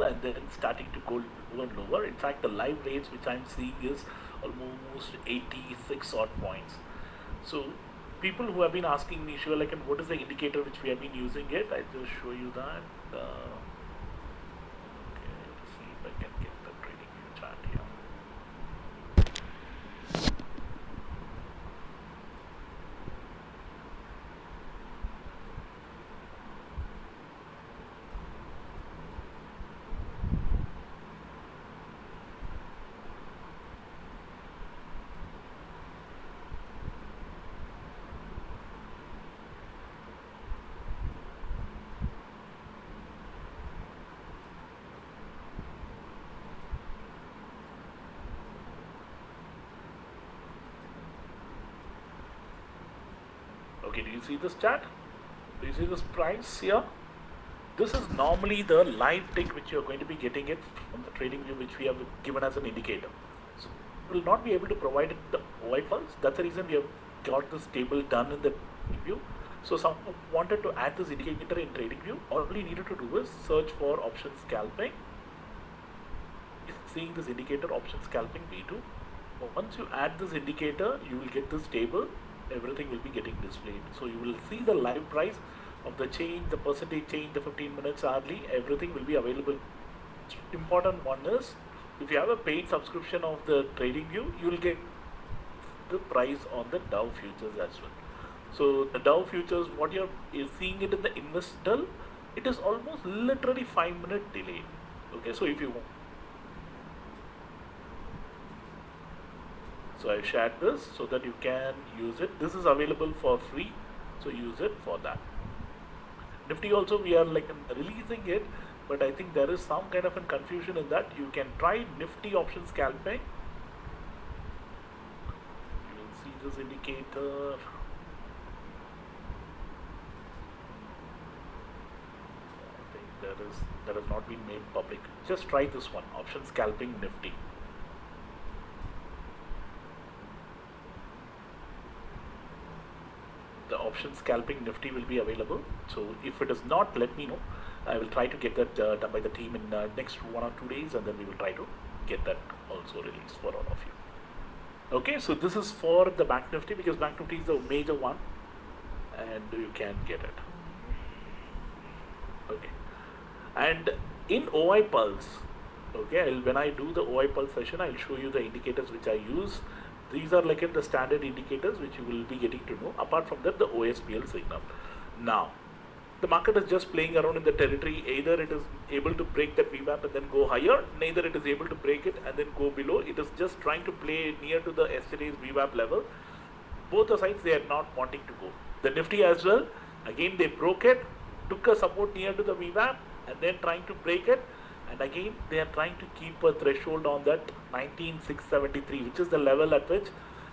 and then starting to go lower and lower. In fact, the live rates which I'm seeing is almost 86 odd points. So people who have been asking me, sure, like, and what is the indicator which we have been using it? I just show you that. Okay, let's see if I can get the trading view chart here. Okay, do you see this chart? Do you see this price here? This is normally the live tick which you are going to be getting it from the trading view which we have given as an indicator. So we will not be able to provide it the OI pulse. That's the reason we have got this table done in the view. So someone wanted to add this indicator in trading view. All you needed to do is search for option scalping. Seeing this indicator option scalping V2. Once you add this indicator, you will get this table. Everything will be getting displayed. So you will see the live price of the change, the percentage change, the 15 minutes hourly, everything will be available. Important one is, if you have a paid subscription of the trading view, you will get the price on the Dow futures as well. So the Dow futures, what you're seeing it in the Investel, it is almost literally 5-minute delay. Okay, so if you want, so I shared this so that you can use it. This is available for free, so use it for that. Nifty also we are like releasing it, but I think there is some kind of a confusion in that. You can try Nifty option scalping. You will see this indicator. I think that has not been made public. Just try this one, option scalping Nifty. The option scalping Nifty will be available. So if it is not, let me know. I will try to get that done by the team in next 1 or 2 days, and then we will try to get that also released for all of you. Okay, so this is for the Bank Nifty, because Bank Nifty is the major one, and you can get it. Okay, and in OI Pulse, okay, when I do the OI Pulse session, I'll show you the indicators which I use. These are like the standard indicators which you will be getting to know. Apart from that, the OSPL signal. Now, the market is just playing around in the territory. Either it is able to break that VWAP and then go higher, neither it is able to break it and then go below. It is just trying to play near to the yesterday's VWAP level. Both the sides, they are not wanting to go. The Nifty as well, again they broke it, took a support near to the VWAP and then trying to break it. And again, they are trying to keep a threshold on that 19,673, which is the level at which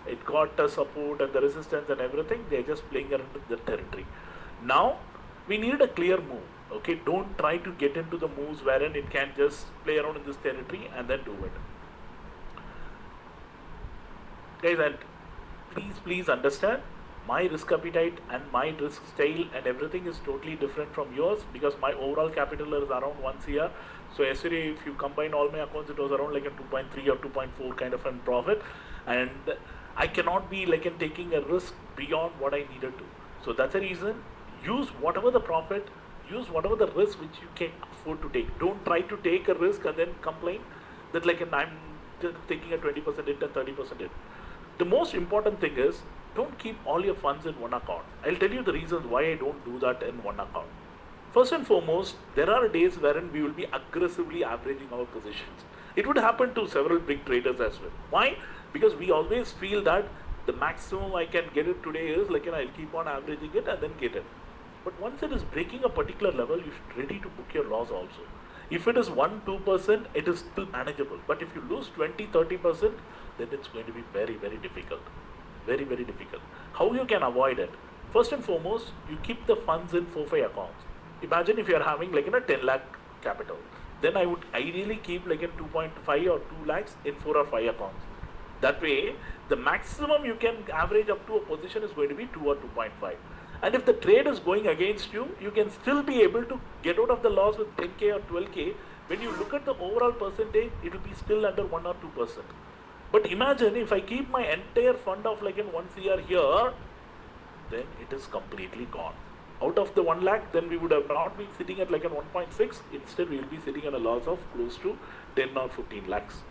it got the support and the resistance and everything. They are just playing around the territory. Now, we need a clear move. Okay, don't try to get into the moves wherein it can just play around in this territory and then do it. Guys, and please understand, my risk appetite and my risk style and everything is totally different from yours, because my overall capital is around 1 CR. So yesterday, if you combine all my accounts, it was around like a 2.3 or 2.4 kind of a profit, and I cannot be like in taking a risk beyond what I needed to. So that's the reason, use whatever the profit, use whatever the risk which you can afford to take. Don't try to take a risk and then complain that like I'm just taking a 20% hit and 30% hit. The most important thing is, don't keep all your funds in one account. I'll tell you the reasons why I don't do that in one account. First and foremost, there are days wherein we will be aggressively averaging our positions. It would happen to several big traders as well. Why? Because we always feel that the maximum I can get it today is like, I'll keep on averaging it and then get it. But once it is breaking a particular level, you should ready to book your loss also. If it is 1-2%, it is still manageable. But if you lose 20-30%, then it's going to be very, very difficult. Very, very difficult. How you can avoid it? First and foremost, you keep the funds in 4-5 accounts. Imagine if you are having like 10 lakh capital, then I would ideally keep like 2.5 or 2 lakhs in 4 or 5 accounts. That way, the maximum you can average up to a position is going to be 2 or 2.5. And if the trade is going against you, you can still be able to get out of the loss with 10K or 12K When you look at the overall percentage, it will be still under 1 or 2%. But imagine if I keep my entire fund of like in 1 CR here, then it is completely gone. Out of the 1 lakh, then we would have not been sitting at like an 1.6. Instead, we will be sitting at a loss of close to 10 or 15 lakhs.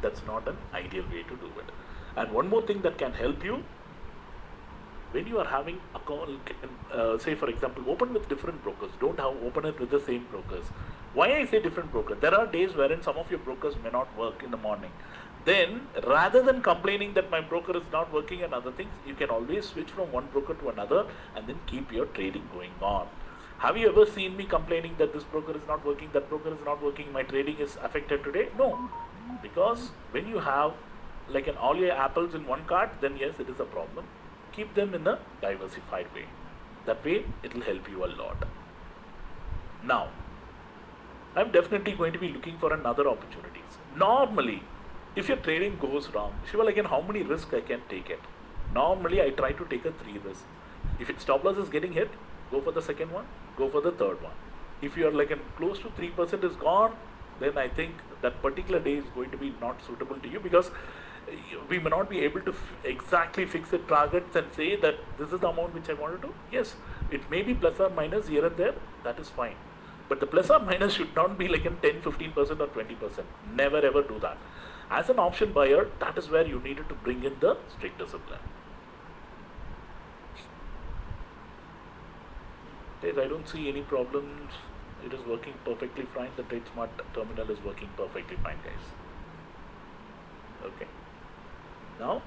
That's not an ideal way to do it. And one more thing that can help you, when you are having account, say for example, open with different brokers. Don't open it with the same brokers. Why I say different broker? There are days wherein some of your brokers may not work in the morning. Then, rather than complaining that my broker is not working and other things, you can always switch from one broker to another and then keep your trading going on. Have you ever seen me complaining that this broker is not working, that broker is not working, my trading is affected today? No. Because when you have like an all your apples in one cart, then yes, it is a problem. Keep them in a diversified way. That way, it will help you a lot. Now, I'm definitely going to be looking for another opportunities. Normally, if your trading goes wrong, Shiva, like, how many risks I can take it? Normally, I try to take a 3 risk. If its stop loss is getting hit, go for the second one, go for the third one. If you are like close to 3% is gone, then I think that particular day is going to be not suitable to you, because we may not be able to exactly fix the targets and say that this is the amount which I want to do. Yes, it may be plus or minus here and there, that is fine. But the plus or minus should not be like in 10, 15% or 20%. Never ever do that. As an option buyer, that is where you needed to bring in the strict discipline. Guys, I don't see any problems. It is working perfectly fine. The TradeSmart terminal is working perfectly fine, guys. Okay. Now,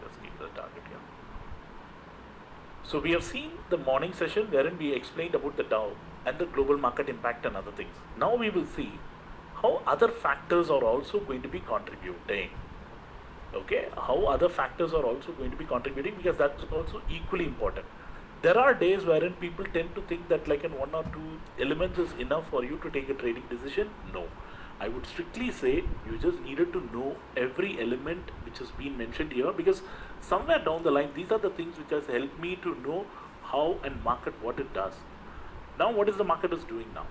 let's keep the target here. So we have seen the morning session wherein we explained about the Dow and the global market impact and other things. Now we will see how other factors are also going to be contributing. Okay, how other factors are also going to be contributing, because that's also equally important. There are days wherein people tend to think that like in 1 or 2 elements is enough for you to take a trading decision. No, I would strictly say you just needed to know every element which has been mentioned here, because somewhere down the line, these are the things which has helped me to know how and market what it does. Now, what is the market is doing now?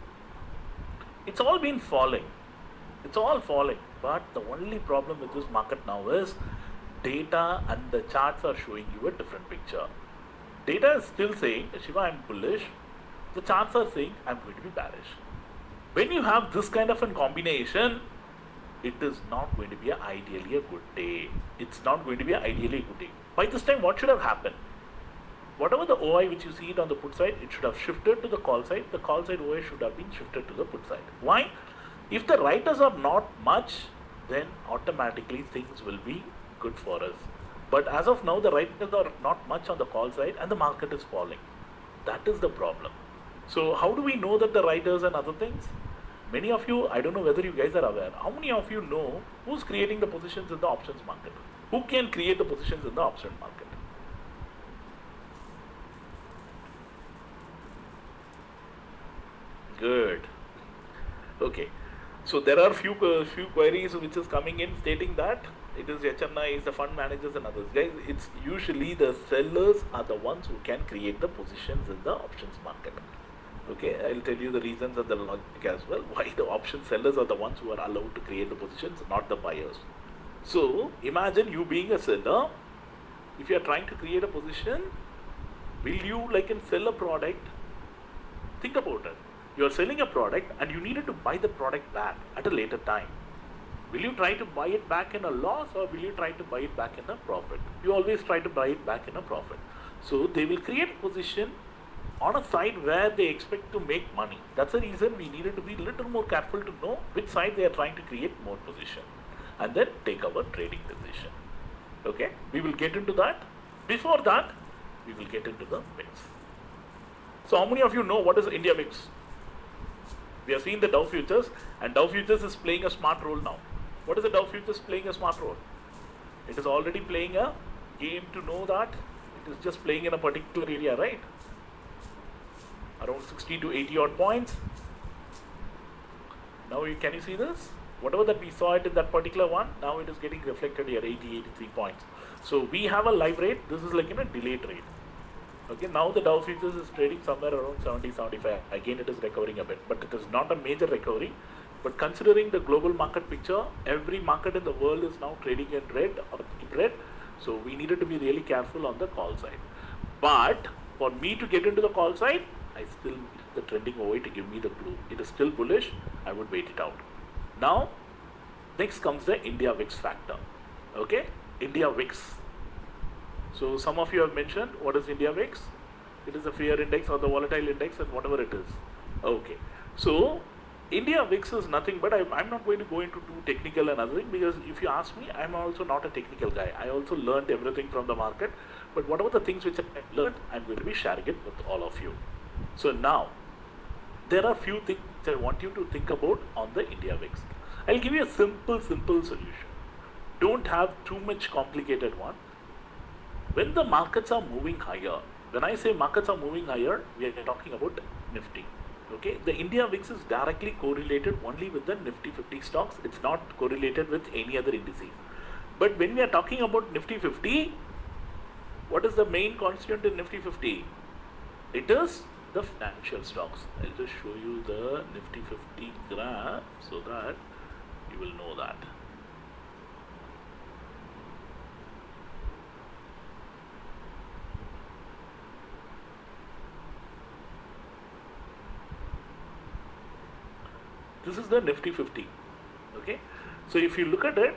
It's all been falling. It's all falling. But the only problem with this market now is data and the charts are showing you a different picture. Data is still saying, Shiva, I'm bullish. The charts are saying, I'm going to be bearish. When you have this kind of a combination, it is not going to be ideally a good day. It's not going to be ideally a good day. By this time, what should have happened? Whatever the OI which you see it on the put side, it should have shifted to the call side. The call side OI should have been shifted to the put side. Why? If the writers are not much, then automatically things will be good for us. But as of now, the writers are not much on the call side and the market is falling. That is the problem. So how do we know that the writers and other things? Many of you, I don't know whether you guys are aware, how many of you know who's creating the positions in the options market? Who can create the positions in the option market? Good. Okay. So there are few queries which is coming in stating that it is HNIs, the fund managers and others. Guys, it's usually the sellers are the ones who can create the positions in the options market. Okay, I'll tell you the reasons and the logic as well. Why the option sellers are the ones who are allowed to create the positions, not the buyers. So imagine you being a seller. If you are trying to create a position, will you sell a product? Think about it. You are selling a product and you needed to buy the product back at a later time. Will you try to buy it back in a loss, or will you try to buy it back in a profit? You always try to buy it back in a profit. So they will create a position on a side where they expect to make money. That's the reason we needed to be a little more careful to know which side they are trying to create more position, and then take our trading decision. Okay, we will get into that. Before that, we will get into the mix. So how many of you know what is India mix? We have seen the Dow futures, and Dow futures is playing a smart role now. What is the Dow futures playing a smart role? It is already playing a game to know that it is just playing in a particular area, right? Around 60 to 80 odd points. Now can you see this? Whatever that we saw it in that particular one, now it is getting reflected here, 80, 83 points. So we have a live rate. This is like in a delayed rate. Okay, now the Dow futures is trading somewhere around 70, 75. Again, it is recovering a bit, but it is not a major recovery. But considering the global market picture, every market in the world is now trading in red or deep red. So we needed to be really careful on the call side. But for me to get into the call side, I still need the trending OI to give me the clue. It is still bullish. I would wait it out. Now, next comes the India VIX factor. Okay, India VIX. So some of you have mentioned what is India VIX? It is the fear index or the volatile index and whatever it is. Okay. So India VIX is nothing but I'm not going to go into too technical and other thing, because if you ask me, I'm also not a technical guy. I also learned everything from the market. But whatever the things which I learned, I'm going to be sharing it with all of you. So now, there are few things I want you to think about on the India VIX. I'll give you a simple solution. Don't have too much complicated one. When the markets are moving higher, when I say markets are moving higher, we are talking about Nifty. Okay, the India VIX is directly correlated only with the Nifty 50 stocks. It's not correlated with any other indices. But when we are talking about Nifty 50, what is the main constituent in Nifty 50? It is the financial stocks. I'll just show you the Nifty 50 graph so that you will know that. This is the Nifty 50. Okay, so if you look at it,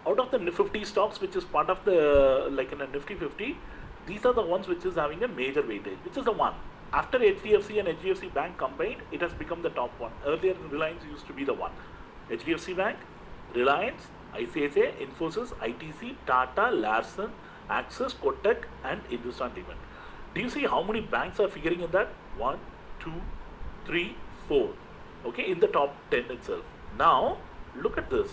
out of the Nifty 50 stocks, which is part of the like in a Nifty 50, these are the ones which is having a major weightage, which is the one. After HDFC and HDFC Bank combined, it has become the top one. Earlier, Reliance used to be the one. HDFC Bank, Reliance, ICICI, Infosys, ITC, Tata, Larsen, Axis, Kotak, and Hindustan Unilever. Do you see how many banks are figuring in that? 1, 2, 3, 4. Okay, in the top 10 itself. Now, look at this.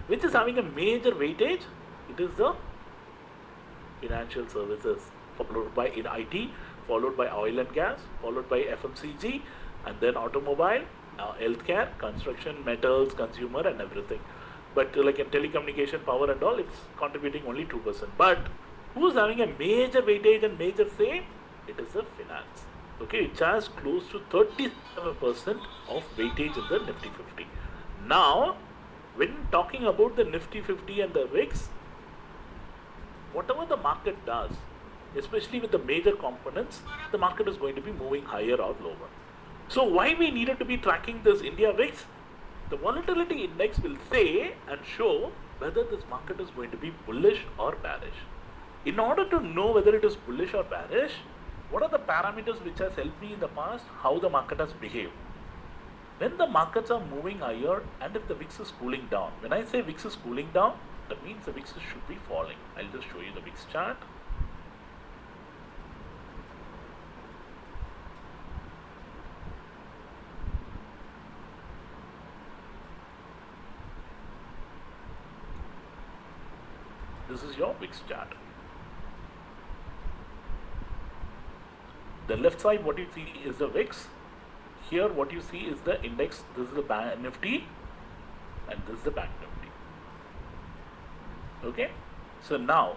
Which is having a major weightage? It is the financial services, followed by in IT, followed by oil and gas, followed by FMCG, and then automobile, healthcare, construction, metals, consumer, and everything. But like in telecommunication, power and all, it's contributing only 2%. But who is having a major weightage and major say? It is the finance. Okay, it has close to 37% of weightage in the Nifty 50. Now, when talking about the Nifty 50 and the VIX, whatever the market does, especially with the major components, the market is going to be moving higher or lower. So why we needed to be tracking this India VIX? The volatility index will say and show whether this market is going to be bullish or bearish. In order to know whether it is bullish or bearish, what are the parameters which has helped me in the past, how the market has behaved? When the markets are moving higher and if the VIX is cooling down, when I say VIX is cooling down, that means the VIX should be falling. I'll just show you the VIX chart. This is your VIX chart. The left side, what you see is the VIX. Here, what you see is the index. This is the Bank Nifty, and this is the Bank Nifty. Okay. So now,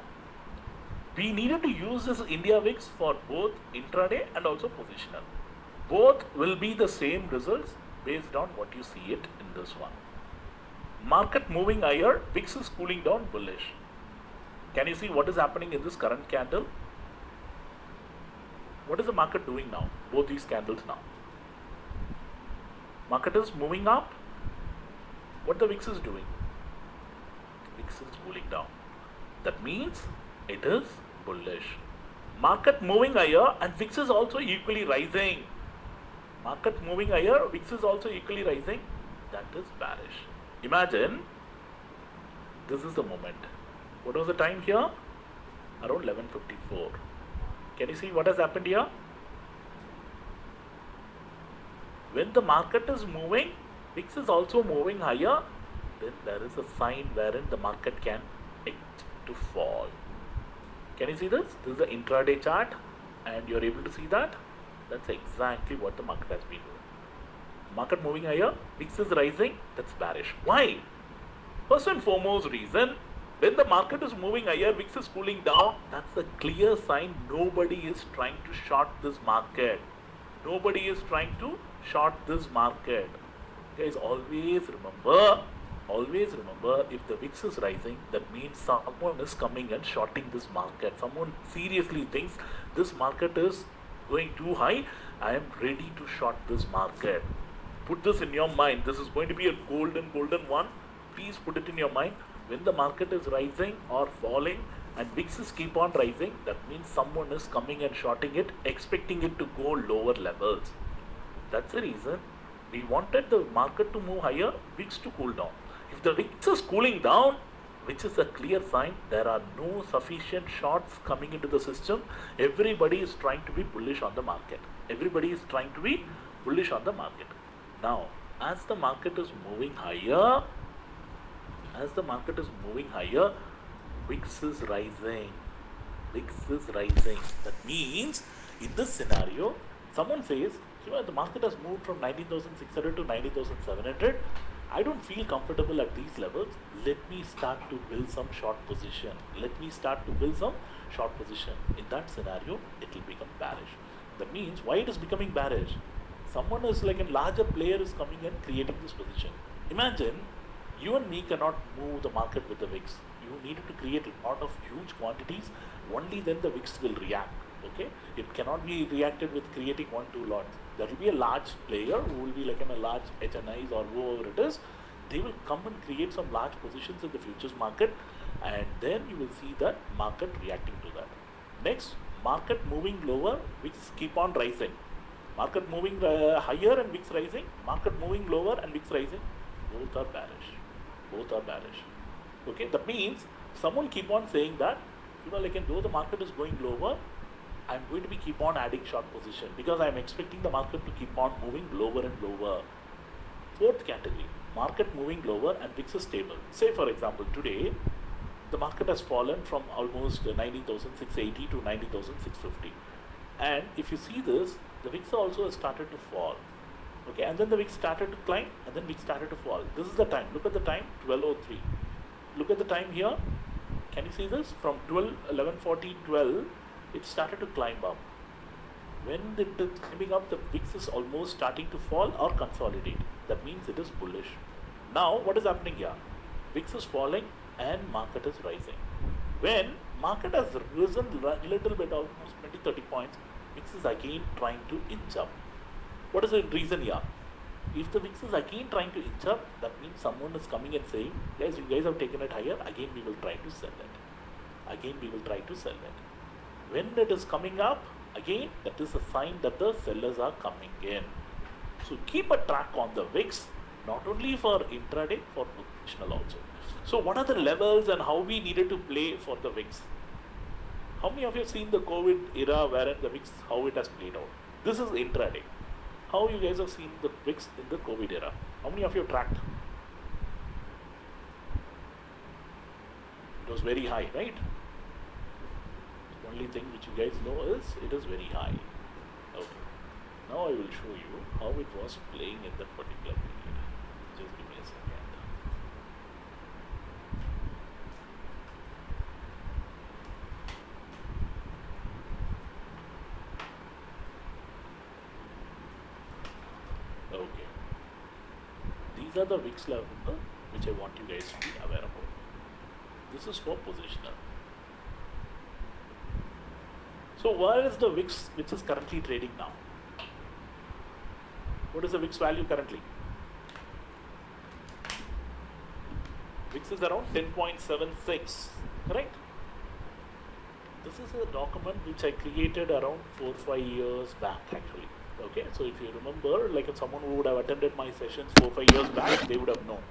we needed to use this India VIX for both intraday and also positional. Both will be the same results based on what you see it in this one. Market moving higher, VIX is cooling down, bullish. Can you see what is happening in this current candle? What is the market doing now? Both these candles now. Market is moving up. What the VIX is doing? VIX is cooling down. That means it is bullish. Market moving higher and VIX is also equally rising. Market moving higher, VIX is also equally rising. That is bearish. Imagine this is the moment. What was the time here? Around 11:54. Can you see what has happened here? When the market is moving, VIX is also moving higher, then there is a sign wherein the market can expect to fall. Can you see this? This is the intraday chart and you're able to see that. That's exactly what the market has been doing. Market moving higher, VIX is rising, that's bearish. Why? First and foremost reason, When the market is moving higher, VIX is cooling down, that's a clear sign nobody is trying to short this market. Nobody is trying to short this market. Guys, always remember, if the VIX is rising, that means someone is coming and shorting this market. Someone seriously thinks this market is going too high. I am ready to short this market. Put this in your mind. This is going to be a golden one. Please put it in your mind. When the market is rising or falling and VIXs keep on rising, that means someone is coming and shorting it, expecting it to go lower levels. That's the reason we wanted the market to move higher, VIX to cool down. If the VIX is cooling down, which is a clear sign there are no sufficient shorts coming into the system, everybody is trying to be bullish on the market. Everybody is trying to be bullish on the market. Now, as the market is moving higher, VIX is rising. That means, in this scenario, someone says, the market has moved from 19,600 to 19,700. I don't feel comfortable at these levels. Let me start to build some short position. In that scenario, it will become bearish. That means, why it is becoming bearish? Someone is like a larger player is coming and creating this position. Imagine, you and me cannot move the market with the VIX. You needed to create a lot of huge quantities. Only then the VIX will react. Okay, it cannot be reacted with creating 1-2 lots. There will be a large player who will be like in a large HNIs or whoever it is. They will come and create some large positions in the futures market, and then you will see that market reacting to that. Next, market moving lower, VIX keep on rising. Market moving higher and VIX rising. Market moving lower and VIX rising. Both are bearish. Okay, that means someone keep on saying that, though the market is going lower, I'm going to be keep on adding short position because I'm expecting the market to keep on moving lower and lower. Fourth category, market moving lower and VIX is stable. Say for example, today, the market has fallen from almost 19,680 to 19,650. And if you see this, the VIX also has started to fall. Okay, and then the VIX started to climb, and then VIX started to fall. This is the time. Look at the time, 12:03. Look at the time here. Can you see this? From 11:40, 12, it started to climb up. When it is climbing up, the VIX is almost starting to fall or consolidate. That means it is bullish. Now, what is happening here? VIX is falling and market is rising. When market has risen a little bit, almost 20-30 points, VIX is again trying to inch up. What is the reason here? If the VIX is again trying to inch up, that means someone is coming and saying, guys, you guys have taken it higher, again we will try to sell it. When it is coming up, again, that is a sign that the sellers are coming in. So keep a track on the VIX, not only for intraday, for positional also. So what are the levels and how we needed to play for the VIX? How many of you have seen the COVID era wherein the VIX, how it has played out? This is intraday. How you guys have seen the VIX in the COVID era? How many of you have tracked? It was very high, right? The only thing which you guys know is it is very high. Okay. Now I will show you how it was playing in that particular period. Just give me a second. Okay. These are the VIX levels which I want you guys to be aware about. This is for positional. So where is the VIX which is currently trading now? What is the VIX value currently? VIX is around 10.76, correct? This is a document which I created around 4-5 years back actually. Okay, so if you remember, like if someone who would have attended my sessions 4-5 years back, they would have known.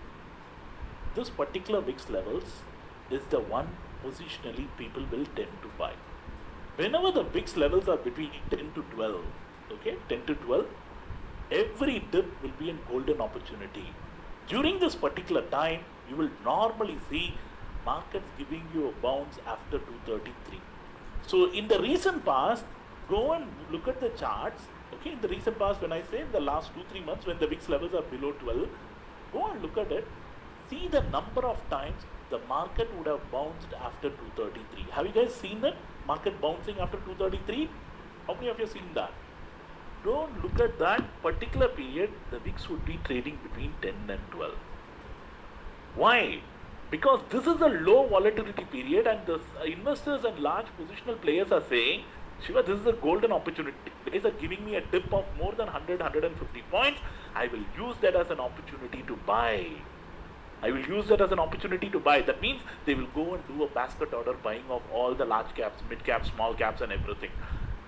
This particular VIX levels is the one positionally people will tend to buy. Whenever the VIX levels are between 10 to 12, okay, 10 to 12, every dip will be a golden opportunity. During this particular time, you will normally see markets giving you a bounce after 233. So in the recent past, go and look at the charts. Okay, in the recent past, when I say in the last 2-3 months when the VIX levels are below 12, go and look at it. See the number of times the market would have bounced after 233. Have you guys seen that? Market bouncing after 233? How many of you have seen that? Don't look at that particular period. The VIX would be trading between 10 and 12. Why? Because this is a low volatility period and the investors and large positional players are saying, Shiva, this is a golden opportunity. Guys are giving me a dip of more than 100, 150 points. I will use that as an opportunity to buy. I will use that as an opportunity to buy. That means they will go and do a basket order buying of all the large caps, mid caps, small caps and everything.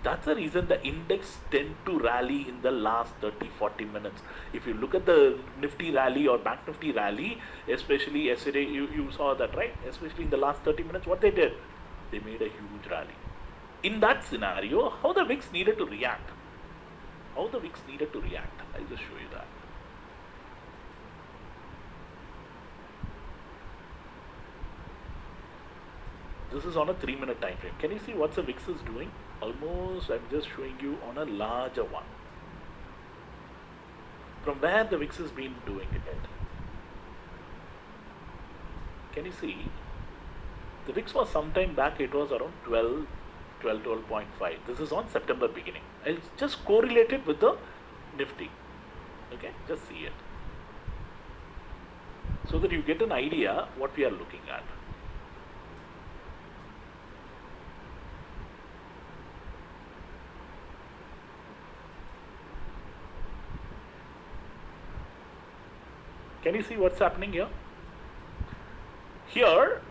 That's the reason the index tend to rally in the last 30-40 minutes. If you look at the Nifty rally or Bank Nifty rally, especially yesterday, you saw that, right? Especially in the last 30 minutes, what they did? They made a huge rally. In that scenario, how the VIX needed to react? How the VIX needed to react? I'll just show you that. This is on a 3-minute time frame. Can you see what the VIX is doing? Almost, I'm just showing you on a larger one. From where the VIX has been doing it. Can you see? The VIX was sometime back, it was around 12.5. This is on September beginning. I'll just correlate it with the Nifty. Okay, just see it. So that you get an idea what we are looking at. Can you see what's happening here? Here,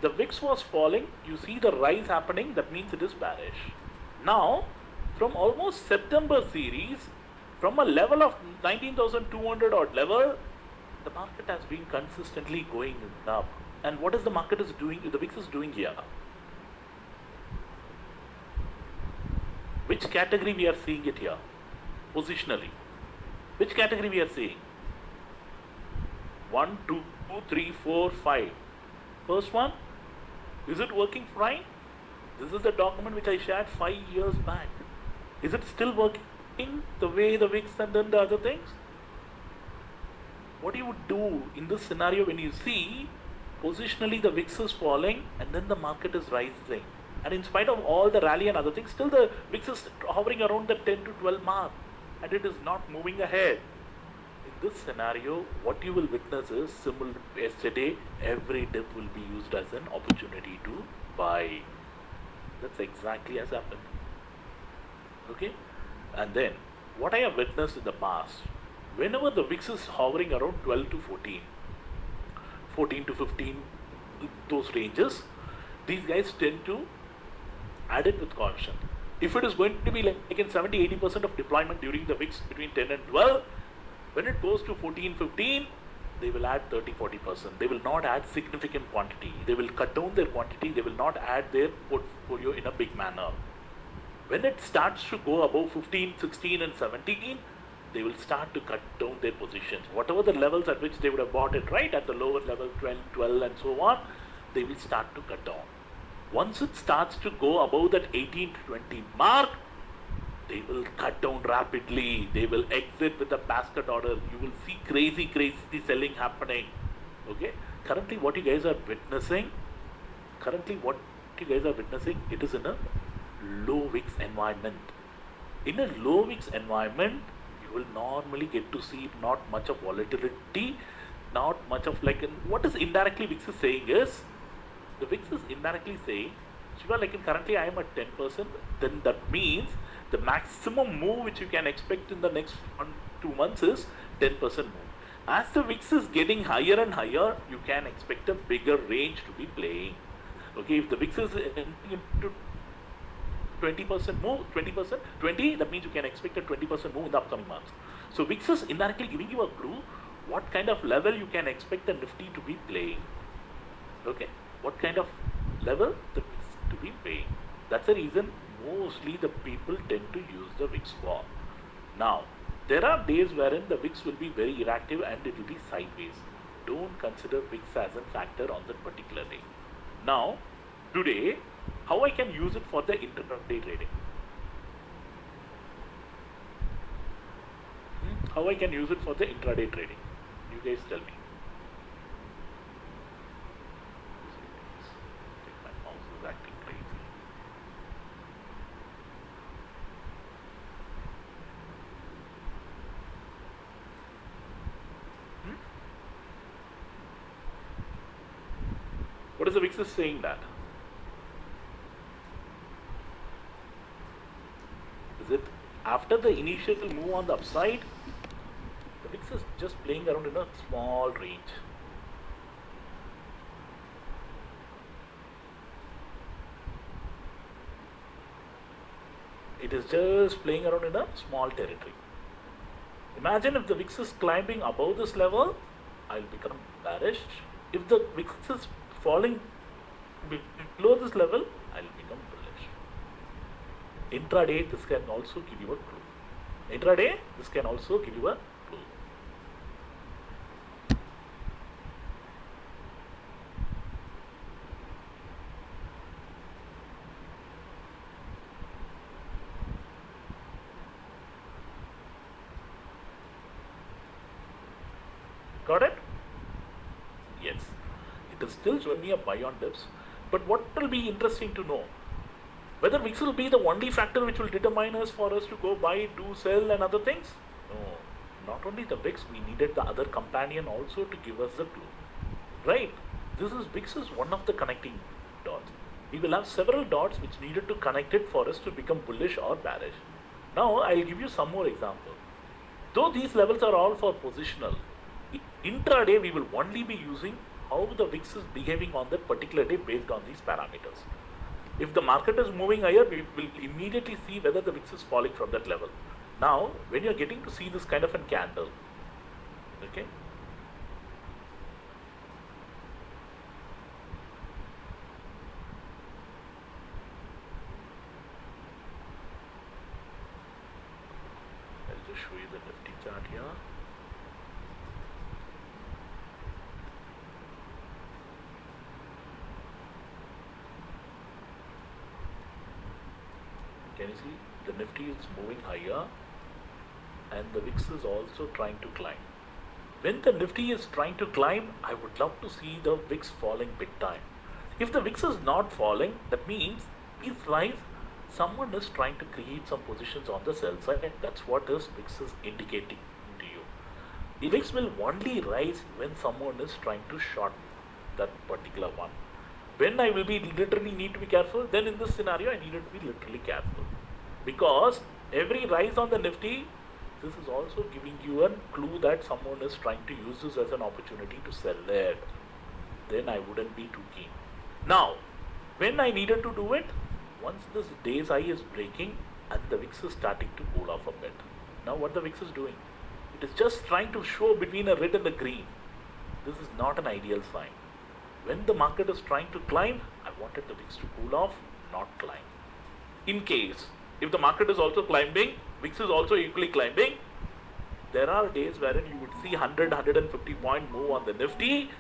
the VIX was falling. You see the rise happening. That means it is bearish. Now, from almost September series, from a level of 19,200 odd level, the market has been consistently going up. And what is the market is doing? The VIX is doing here. Which category we are seeing it here? Positionally. Which category we are seeing? 1, 2, 3, 4, 5. First one, is it working fine? This is the document which I shared 5 years back. Is it still working the way the VIX and then the other things? What you would do in this scenario when you see positionally the VIX is falling and then the market is rising. And in spite of all the rally and other things, still the VIX is hovering around the 10 to 12 mark. And it is not moving ahead. In this scenario, what you will witness is similar to yesterday, every dip will be used as an opportunity to buy. That's exactly as happened. Okay? And then, what I have witnessed in the past, whenever the VIX is hovering around 12 to 14, 14 to 15, those ranges, these guys tend to add it with caution. If it is going to be like in 70-80% of deployment during the VIX between 10 and 12, when it goes to 14-15, they will add 30-40%. They will not add significant quantity. They will cut down their quantity. They will not add their portfolio in a big manner. When it starts to go above 15, 16 and 17, they will start to cut down their positions. Whatever the levels at which they would have bought it, right, at the lower level, 12 and so on, they will start to cut down. Once it starts to go above that 18 to 20 mark, they will cut down rapidly. They will exit with a basket order. You will see crazy selling happening. Okay? Currently what you guys are witnessing, it is in a low VIX environment. In a low VIX environment, you will normally get to see not much of volatility, not much of what is indirectly VIX is saying is, the VIX is indirectly saying, Shiva, currently I am at 10%, then that means the maximum move which you can expect in the next 1-2 months is 10% move. As the VIX is getting higher and higher, you can expect a bigger range to be playing. Okay, if the VIX is into 20% move, 20%, that means you can expect a 20% move in the upcoming months. So VIX is indirectly giving you a clue what kind of level you can expect the Nifty to be playing. Okay. What kind of level the VIX to be paying. That's the reason mostly the people tend to use the VIX for. Now, there are days wherein the VIX will be very erratic and it will be sideways. Don't consider VIX as a factor on that particular day. Now, today, how I can use it for the intraday trading? How I can use it for the intraday trading? You guys tell me. My mouse is acting crazy. What is the VIX is saying that? Is it after the initial move on the upside? The VIX is just playing around in a small range. It is just playing around in a small territory. Imagine if the VIX is climbing above this level, I'll become bearish. If the VIX is falling below this level, I'll become bullish. Intraday, this can also give you a clue. Intraday, this can also give you a clue. Got it? Yes. It is still showing me a buy on dips. But what will be interesting to know? Whether VIX will be the only factor which will determine us for us to go buy, do, sell and other things? No. Not only the VIX, we needed the other companion also to give us the clue. Right? VIX is one of the connecting dots. We will have several dots which needed to connect it for us to become bullish or bearish. Now I'll give you some more examples. Though these levels are all for positional, intraday we will only be using how the VIX is behaving on that particular day based on these parameters. If the market is moving higher, we will immediately see whether the VIX is falling from that level. Now, when you're getting to see this kind of a candle, okay, I'll just show you the Nifty chart here. Can you see the Nifty is moving higher and the VIX is also trying to climb. When the Nifty is trying to climb, I would love to see the VIX falling big time. If the VIX is not falling, that means these rise, someone is trying to create some positions on the sell side, and that's what this VIX is indicating to you. The VIX will only rise when someone is trying to short that particular one. When I will be literally need to be careful, then in this scenario I needed to be literally careful, because every rise on the Nifty, this is also giving you a clue that someone is trying to use this as an opportunity to sell it. Then I wouldn't be too keen. Now, when I needed to do it, once this day's high is breaking and the VIX is starting to cool off a bit. Now what the VIX is doing, it is just trying to show between a red and a green. This is not an ideal sign. When the market is trying to climb, I wanted the VIX to cool off, not climb. In case, if the market is also climbing, VIX is also equally climbing, there are days wherein you would see 100, 150 point move on the Nifty,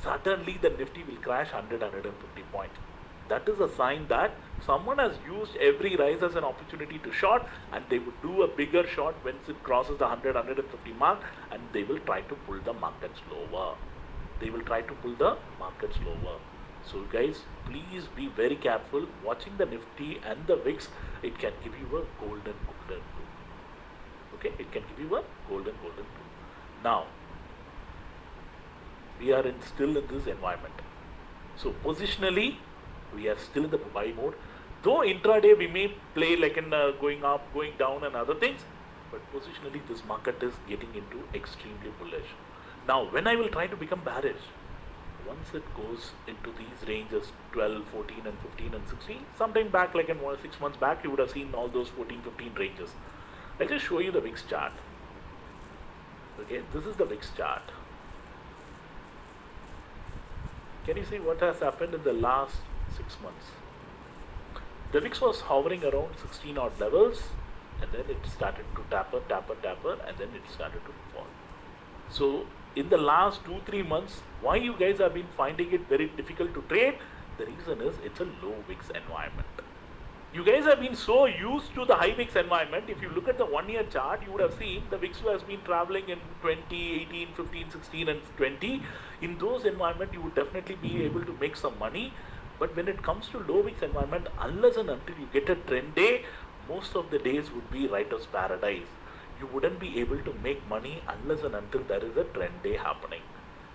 suddenly the Nifty will crash 100, 150 points. That is a sign that someone has used every rise as an opportunity to short, and they would do a bigger short once it crosses the 100, 150 mark, and they will try to pull the market slower. So guys, please be very careful. Watching the Nifty and the VIX, it can give you a golden clue. Okay, it can give you a golden clue. Now, we are still in this environment. So positionally, we are still in the buy mode. Though intraday we may play like in going up, going down and other things, but positionally this market is getting into extremely bullish. Now, when I will try to become bearish, once it goes into these ranges 12, 14 and 15 and 16, sometime back like in 6 months back, you would have seen all those 14, 15 ranges. I'll just show you the VIX chart. Okay, this is the VIX chart. Can you see what has happened in the last 6 months? The VIX was hovering around 16 odd levels, and then it started to taper, and then it started to fall. So in the last 2-3 months, why you guys have been finding it very difficult to trade? The reason is it's a low VIX environment. You guys have been so used to the high VIX environment. If you look at the 1 year chart, you would have seen the VIX has been traveling in 20, 18, 15, 16 and 20. In those environment, you would definitely be able to make some money. But when it comes to low VIX environment, unless and until you get a trend day, most of the days would be writer's paradise. You wouldn't be able to make money unless and until there is a trend day happening.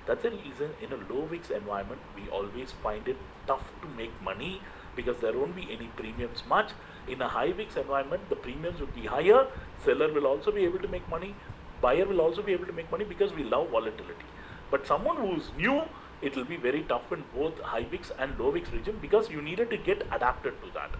That's the reason in a low VIX environment, we always find it tough to make money because there won't be any premiums much. In a high VIX environment, the premiums would be higher. Seller will also be able to make money. Buyer will also be able to make money because we love volatility. But someone who's new, it will be very tough in both high VIX and low VIX regime because you needed to get adapted to that.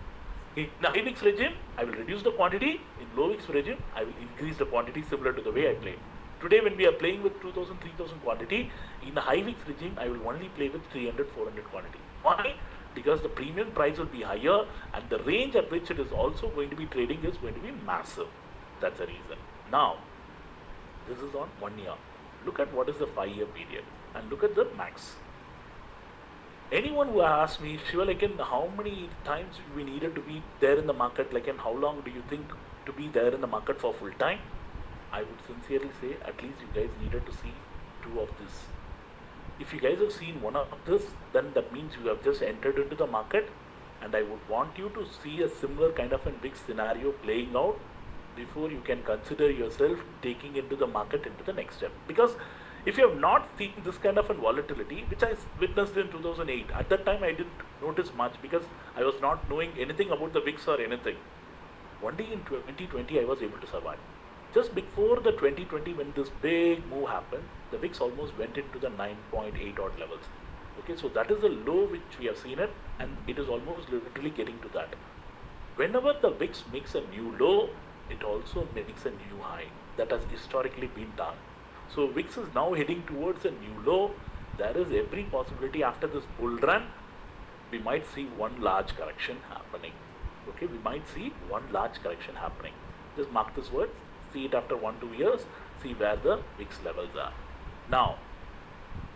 In the high VIX regime, I will reduce the quantity. In low VIX regime, I will increase the quantity similar to the way I played. Today, when we are playing with 2000, 3000 quantity, in the high VIX regime, I will only play with 300, 400 quantity. Why? Because the premium price will be higher and the range at which it is also going to be trading is going to be massive. That's the reason. Now, this is on 1 year. Look at what is the 5 year period and look at the max. Anyone who asks me, Shiva, like in how many times we needed to be there in the market, like in how long do you think to be there in the market for full time? I would sincerely say at least you guys needed to see 2 of this. If you guys have seen 1 of this, then that means you have just entered into the market, and I would want you to see a similar kind of a big scenario playing out before you can consider yourself taking into the market into the next step. Because if you have not seen this kind of a volatility, which I witnessed in 2008, at that time I didn't notice much because I was not knowing anything about the VIX or anything. Only in 2020 I was able to survive. Just before the 2020, when this big move happened, the VIX almost went into the 9.8 odd levels. Okay, so that is the low which we have seen it, and it is almost literally getting to that. Whenever the VIX makes a new low, it also makes a new high. That has historically been done. So VIX is now heading towards a new low. There is every possibility after this bull run, we might see one large correction happening. Okay, we might see one large correction happening. Just mark this word. See it after 1-2 years, see where the VIX levels are. Now,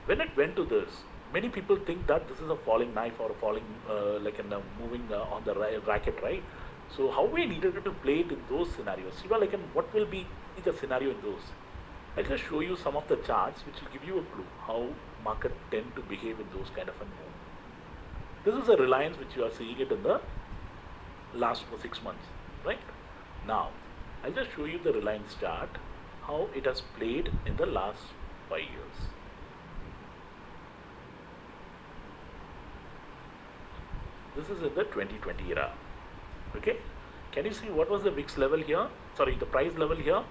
when it went to this, many people think that this is a falling knife or a falling, like in moving on the racket, right? So how we needed to play it in those scenarios? Shiva, like in what will be the scenario in those? I'll just show you some of the charts which will give you a clue how market tend to behave in those kind of a move. This is a Reliance which you are seeing it in the last 6 months, right? Now, I'll just show you the Reliance chart, how it has played in the last 5 years. This is in the 2020 era. Okay, can you see what was the VIX level here? Sorry, the price level here,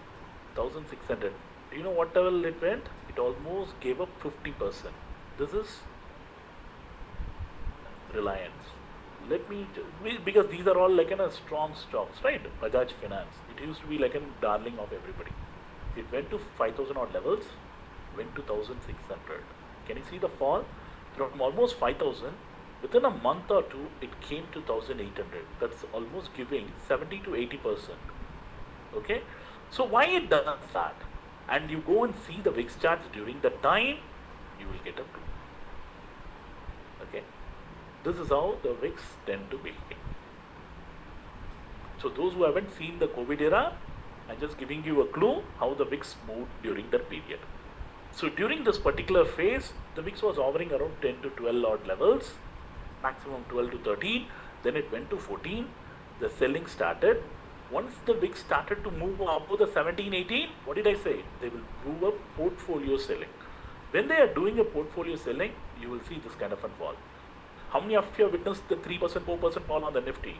1600. Do you know what level it went? It almost gave up 50%. This is Reliance. Let me, because these are all like in a strong stocks, right? Bajaj Finance. It used to be like a darling of everybody. It went to 5000 odd levels, went to 1600. Can you see the fall? From almost 5000, within a month or two, it came to 1800. That's almost giving 70 to 80%. Okay? So why it does that? And you go and see the VIX charts during that time, you will get a clue. Okay? This is how the VIX tend to behave. So those who haven't seen the COVID era, I'm just giving you a clue how the VIX moved during that period. So during this particular phase, the VIX was hovering around 10 to 12 odd levels, maximum 12 to 13. Then it went to 14. The selling started. Once the VIX started to move up to the 17, 18, what did I say? They will move up portfolio selling. When they are doing a portfolio selling, you will see this kind of a fall. How many of you have witnessed the 3%, 4% fall on the Nifty?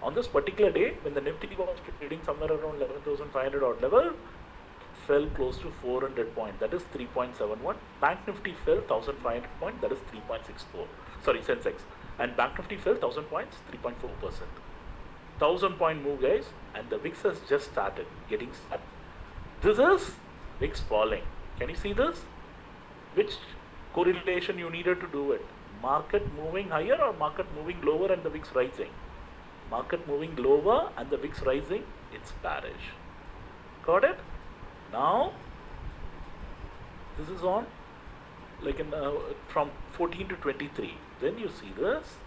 On this particular day, when the Nifty was trading somewhere around 11,500 odd level, fell close to 400 points, that is 3.71. Bank Nifty fell 1,500 points, that is 3.64. Sorry, Sensex. And Bank Nifty fell 1,000 points, 3.4%. 1,000 point move, guys, and the VIX has just started getting started. This is VIX falling. Can you see this? Which correlation you needed to do it? Market moving higher or market moving lower and the VIX rising? Market moving lower and the VIX rising, it's bearish. Got it? Now, this is on like in from 14 to 23. Then you see this.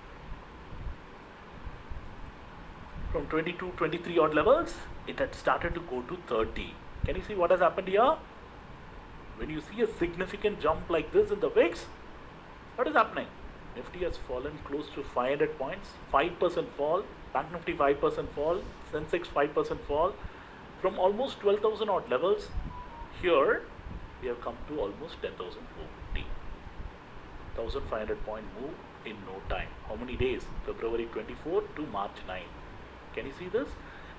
from 22, 23 odd levels, it had started to go to 30. Can you see what has happened here? When you see a significant jump like this in the VIX, what is happening? Nifty has fallen close to 500 points, 5% fall, Bank Nifty 5% fall, Sensex 5% fall. From almost 12,000 odd levels, here we have come to almost 10,450. 1,500 point move in no time. How many days? February 24 to March 9. Can you see this?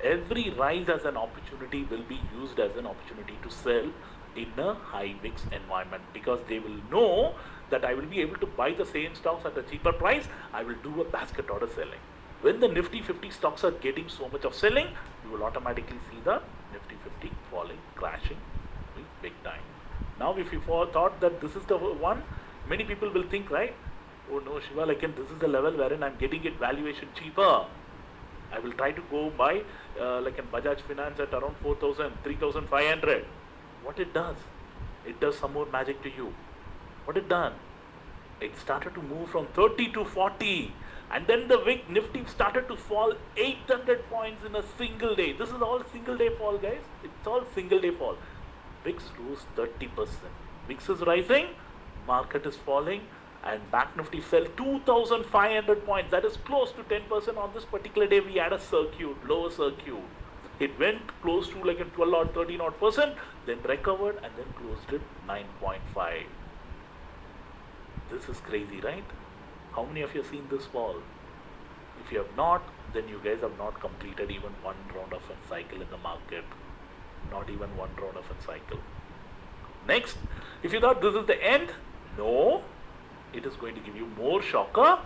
Every rise as an opportunity will be used as an opportunity to sell in a high VIX environment, because they will know that I will be able to buy the same stocks at a cheaper price. I will do a basket order selling. When the Nifty 50 stocks are getting so much of selling, you will automatically see the Nifty 50 falling, crashing big time. Now, if you thought that this is the one, many people will think, right? Oh no, Shiva, like this is the level wherein I'm getting it valuation cheaper. I will try to go buy like in Bajaj Finance at around 4,000, 3,500. What it does some more magic to you. What it done? It started to move from 30 to 40, and then the VIX Nifty started to fall 800 points in a single day. This is all single day fall, guys. It's all single day fall. VIX rose 30%. VIX is rising, market is falling, and Bank Nifty fell 2,500 points. That is close to 10% on this particular day. We had a circuit, lower circuit. It went close to like a 12 or 13 odd percent, then recovered and then closed it 9.5. This is crazy, right? How many of you have seen this fall? If you have not, then you guys have not completed even one round of a cycle in the market. Not even one round of a cycle. Next, if you thought this is the end, no, it is going to give you more shocker.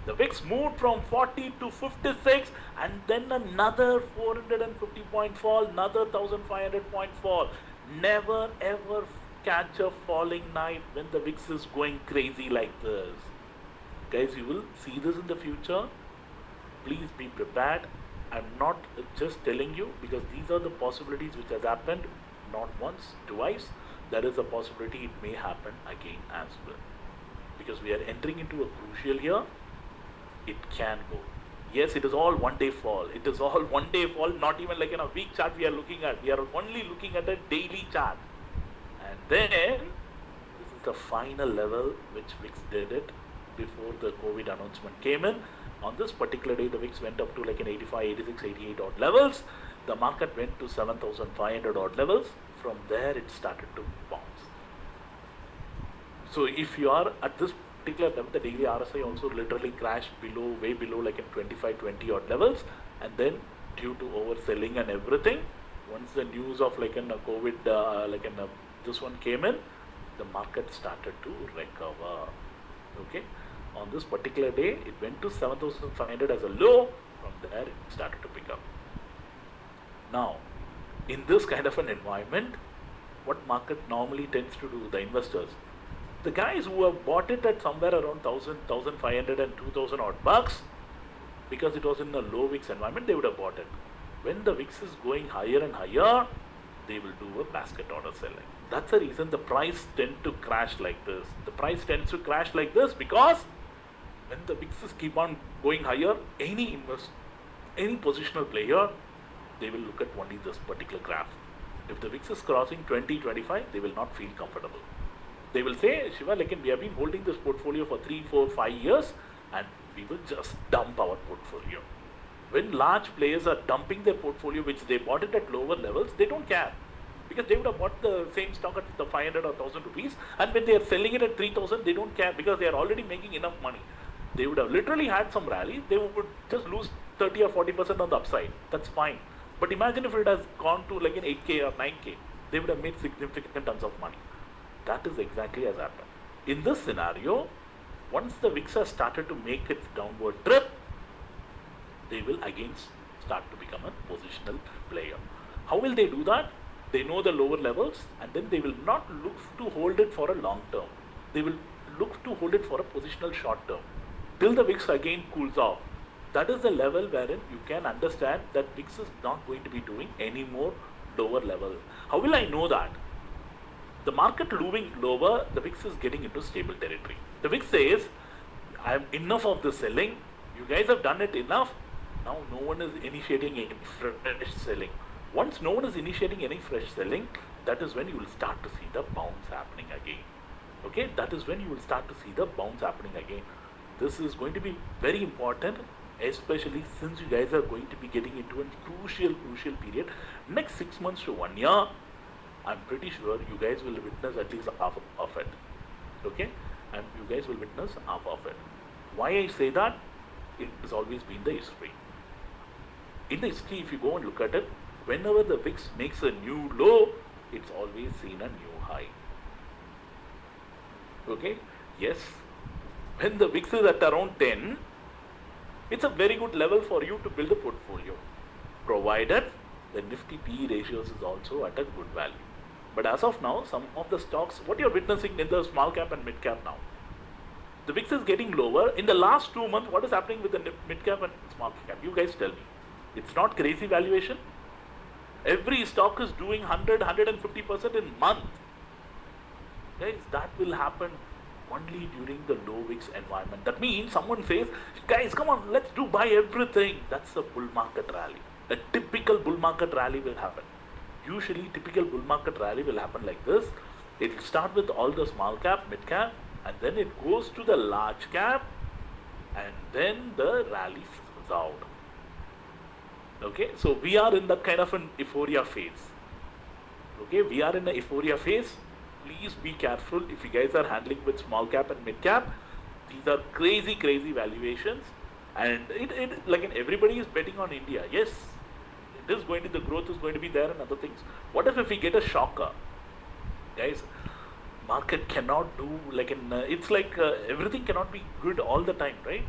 The VIX moved from 40 to 56, and then another 450 point fall, another 1,500 point fall. Never ever catch a falling knife when the VIX is going crazy like this. Guys, you will see this in the future. Please be prepared. I'm not just telling you, because these are the possibilities which has happened not once, twice. There is a possibility it may happen again as well, because we are entering into a crucial year. It can go. Yes, it is all one day fall. It is all one day fall, not even like in a week chart we are looking at. We are only looking at a daily chart. And then, this is the final level which VIX did it before the COVID announcement came in. On this particular day, the VIX went up to like an 85, 86, 88 odd levels. The market went to 7,500 odd levels. From there, it started to bounce. So if you are at this particular level, the daily RSI also literally crashed below, way below like in 25, 20 odd levels. And then due to overselling and everything, once the news of like in a COVID, this one came in, the market started to recover. Okay. On this particular day, it went to 7,500 as a low. From there, it started to pick up. Now, in this kind of an environment, what market normally tends to do, the investors, the guys who have bought it at somewhere around 1,000, 1,500 and 2,000 odd bucks, because it was in a low VIX environment, they would have bought it. When the VIX is going higher and higher, they will do a basket order selling. That's the reason the price tends to crash like this. The price tends to crash like this because when the VIXs keep on going higher, any positional player, they will look at only this particular graph. If the VIX is crossing 20, 25, they will not feel comfortable. They will say, Shiva, we have been holding this portfolio for 3, 4, 5 years, and we will just dump our portfolio. When large players are dumping their portfolio, which they bought it at lower levels, they don't care, because they would have bought the same stock at the 500 or 1,000 rupees, and when they are selling it at 3,000, they don't care, because they are already making enough money. They would have literally had some rally. They would just lose 30 or 40% on the upside. That's fine. But imagine if it has gone to like an 8K or 9K, they would have made significant tons of money. That is exactly as happened. In this scenario, once the VIX has started to make its downward trip, they will again start to become a positional player. How will they do that? They know the lower levels, and then they will not look to hold it for a long term. They will look to hold it for a positional short term, till the VIX again cools off. That is the level wherein you can understand that VIX is not going to be doing any more lower level. How will I know that? The market moving lower, the VIX is getting into stable territory. The VIX says, I have enough of the selling. You guys have done it enough. Now no one is initiating any fresh selling. Once no one is initiating any fresh selling, that is when you will start to see the bounce happening again. Okay, that is when you will start to see the bounce happening again. This is going to be very important, especially since you guys are going to be getting into a crucial period. Next 6 months to 1 year, I'm pretty sure you guys will witness at least half of it. Okay, and you guys will witness half of it. Why I say that? It has always been the history. In the history, if you go and look at it, whenever the VIX makes a new low, it's always seen a new high. Okay, yes, when the VIX is at around 10, it's a very good level for you to build a portfolio, provided the Nifty PE ratios is also at a good value. But as of now, some of the stocks, what you're witnessing in the small cap and mid cap now, the VIX is getting lower. In the last 2 months, what is happening with the mid cap and small cap? You guys tell me. It's not crazy valuation. Every stock is doing 100, 150% in month. Guys, that will happen only during the low VIX environment. That means someone says, guys, come on, let's buy everything. That's a bull market rally. A typical bull market rally will happen. Usually, typical bull market rally will happen like this. It will start with all the small cap, mid cap, and then it goes to the large cap, and then the rally fizzles out. Okay, so we are in that kind of an euphoria phase. Okay, we are in a euphoria phase. Please be careful if you guys are handling with small cap and mid cap. These are crazy valuations, and it like everybody is betting on India. Yes, it is going to, the growth is going to be there and other things. What if we get a shocker, guys? Market cannot do like it's like everything cannot be good all the time, right?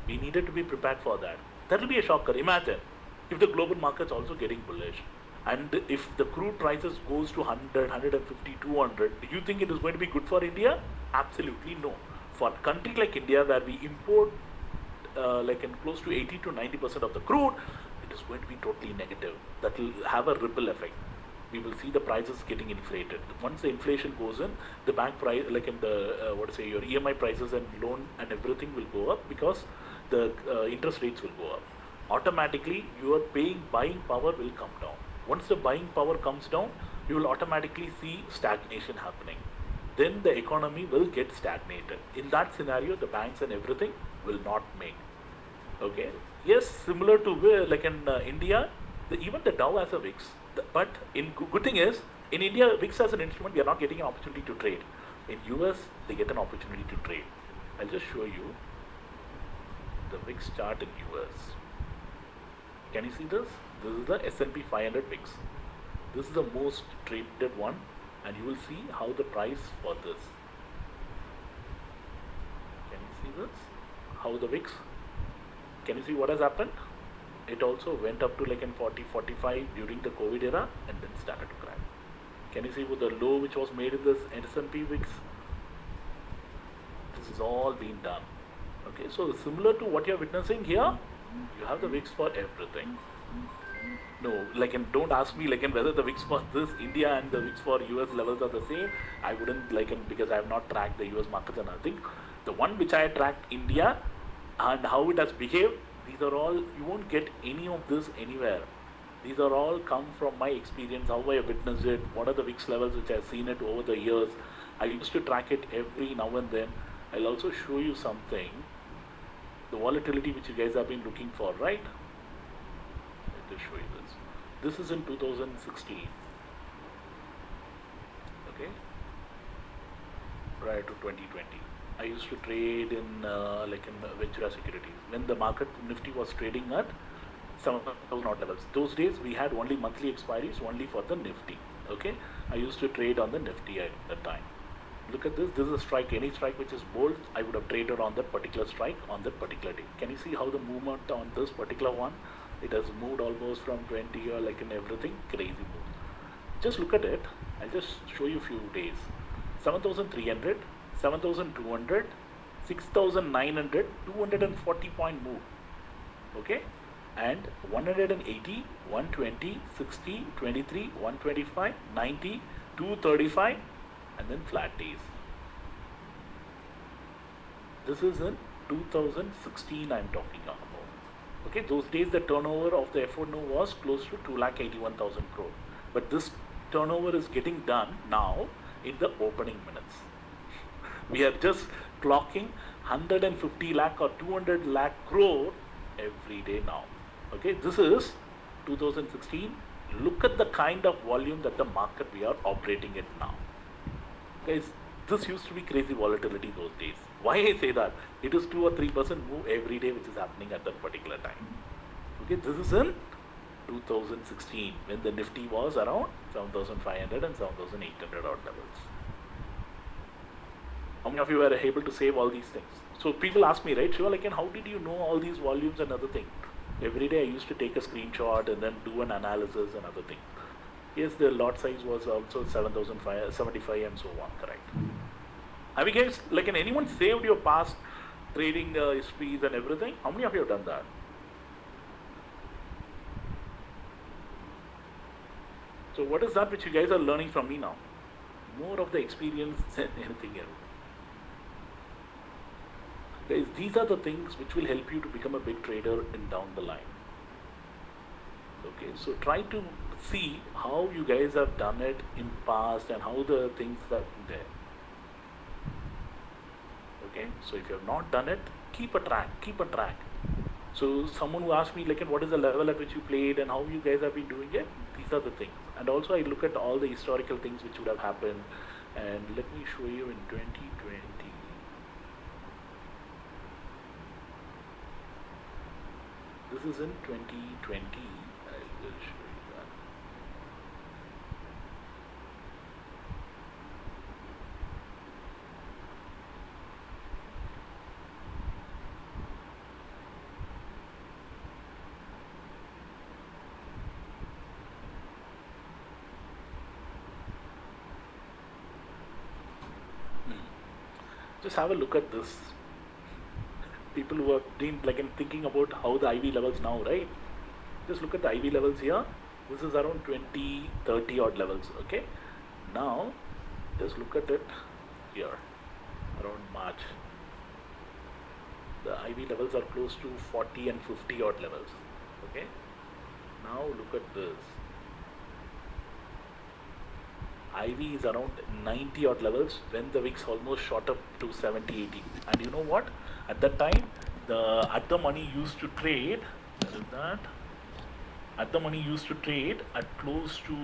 We needed to be prepared for that. That will be a shocker. Imagine if the global market's also getting bullish, and if the crude prices goes to 100, 150, 200, do you think it is going to be good for India? Absolutely no. For a country like India, where we import close to 80 to 90% of the crude, it is going to be totally negative. That will have a ripple effect. We will see the prices getting inflated. Once the inflation goes in, the bank price, like in the your EMI prices and loan and everything will go up, because the interest rates will go up. Automatically, your buying power will come down. Once the buying power comes down, you will automatically see stagnation happening. Then the economy will get stagnated. In that scenario, the banks and everything will not make. Okay. Yes, similar to like in India, even the Dow has a VIX. But good thing is, in India, VIX as an instrument, we are not getting an opportunity to trade. In US, they get an opportunity to trade. I'll just show you the VIX chart in US. Can you see this? This is the S&P 500 VIX. This is the most traded one, and you will see how the price for this. Can you see this? How the VIX? Can you see what has happened? It also went up to like in 40, 45 during the COVID era, and then started to crash. Can you see with the low which was made in this S&P VIX? This is all being done. Okay, so similar to what you're witnessing here, you have the VIX for everything. No, don't ask me whether the VIX for this India and the VIX for US levels are the same. I wouldn't because I have not tracked the US markets and nothing. The one which I tracked, India, and how it has behaved, these are all, you won't get any of this anywhere. These are all come from my experience, how I witnessed it, what are the VIX levels which I've seen it over the years. I used to track it every now and then. I'll also show you something, the volatility which you guys have been looking for, right? Let me show you this. This is in 2016. Okay, prior to 2020. I used to trade in Ventura Securities when the market Nifty was trading at 7,000 odd levels. Those days we had only monthly expiries only for the Nifty. Okay, I used to trade on the Nifty at that time. Look at this. This is a strike. Any strike which is bold, I would have traded on that particular strike on that particular day. Can you see how the movement on this particular one? It has moved almost from 20 or in everything, crazy move. Just look at it. I'll just show you a few days. 7,300, 7,200, 6,900, 240 point move. Okay, and 180, 120, 60, 23, 125, 90, 235, and then flat days. This is in 2016 I'm talking about. Okay, those days the turnover of the F1 was close to 2,81,000 crore. But this turnover is getting done now in the opening minutes. We are just clocking 150 lakh or 200 lakh crore every day now. Okay, this is 2016. Look at the kind of volume that the market we are operating in now. Guys, this used to be crazy volatility those days. Why I say that? It is 2 or 3% move every day which is happening at that particular time. Okay, this is in 2016 when the Nifty was around 7,500 and 7,800 odd levels. How many of you were able to save all these things? So people ask me, right, Shiva, like, and how did you know all these volumes and other thing? Every day I used to take a screenshot and then do an analysis and other thing. Yes, the lot size was also 7,575 and so on, correct? Have you guys, like, can anyone saved your past trading histories and everything? How many of you have done that? So what is that which you guys are learning from me now? More of the experience than anything else. Guys, these are the things which will help you to become a big trader in down the line. Okay, so try to see how you guys have done it in past and how the things are there. Okay, so if you have not done it, keep a track. So someone who asked me, like, what is the level at which you played and how you guys have been doing it, these are the things. And also I look at all the historical things which would have happened. And let me show you in 2020. This is in 2020. I will show you that. Just have a look at this. People who have been like in thinking about how the IV levels now, right? Just look at the IV levels here. This is around 20, 30 odd levels. Okay. Now, just look at it here, around March. The IV levels are close to 40 and 50 odd levels. Okay. Now look at this. IV is around 90 odd levels when the VIX almost shot up to 70, 80. And you know what? At that time, at the money used to trade, where is that? At the money used to trade at close to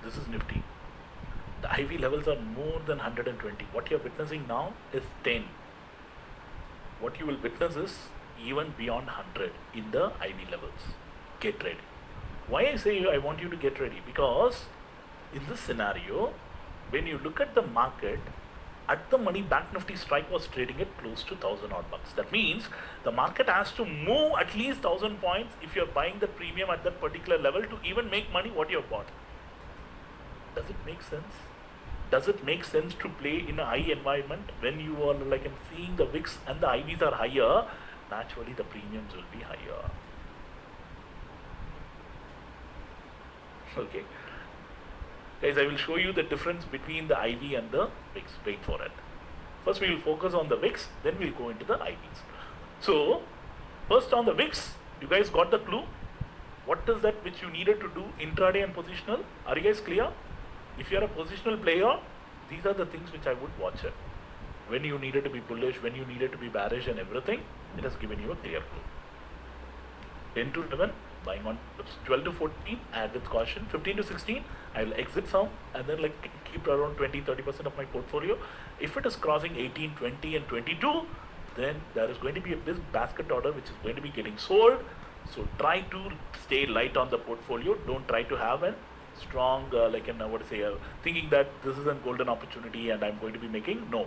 this is Nifty. The IV levels are more than 120. What you're witnessing now is 10. What you will witness is even beyond 100 in the IV levels. Get ready. Why I say I want you to get ready? Because in this scenario, when you look at the market, at the money, Bank Nifty strike was trading at close to 1,000 odd bucks. That means the market has to move at least 1,000 points if you're buying the premium at that particular level to even make money what you've bought. Does it make sense? Does it make sense to play in a high environment when you are like seeing the VIX and the IVs are higher? Naturally, the premiums will be higher. Okay. Guys, I will show you the difference between the IV and the VIX. Wait for it. First, we will focus on the VIX, then we'll go into the IVs. So, first on the VIX, you guys got the clue? What is that which you needed to do intraday and positional? Are you guys clear? If you are a positional player, these are the things which I would watch it. When you needed to be bullish, when you needed to be bearish and everything, it has given you a clear clue. 10 to 11, buying on 12 to 14, add with caution. 15 to 16, I will exit some and then like keep around 20-30% of my portfolio. If it is crossing 18, 20 and 22, then there is going to be a big basket order which is going to be getting sold. So try to stay light on the portfolio. Don't try to have a strong, thinking that this is a golden opportunity and I'm going to be making. No.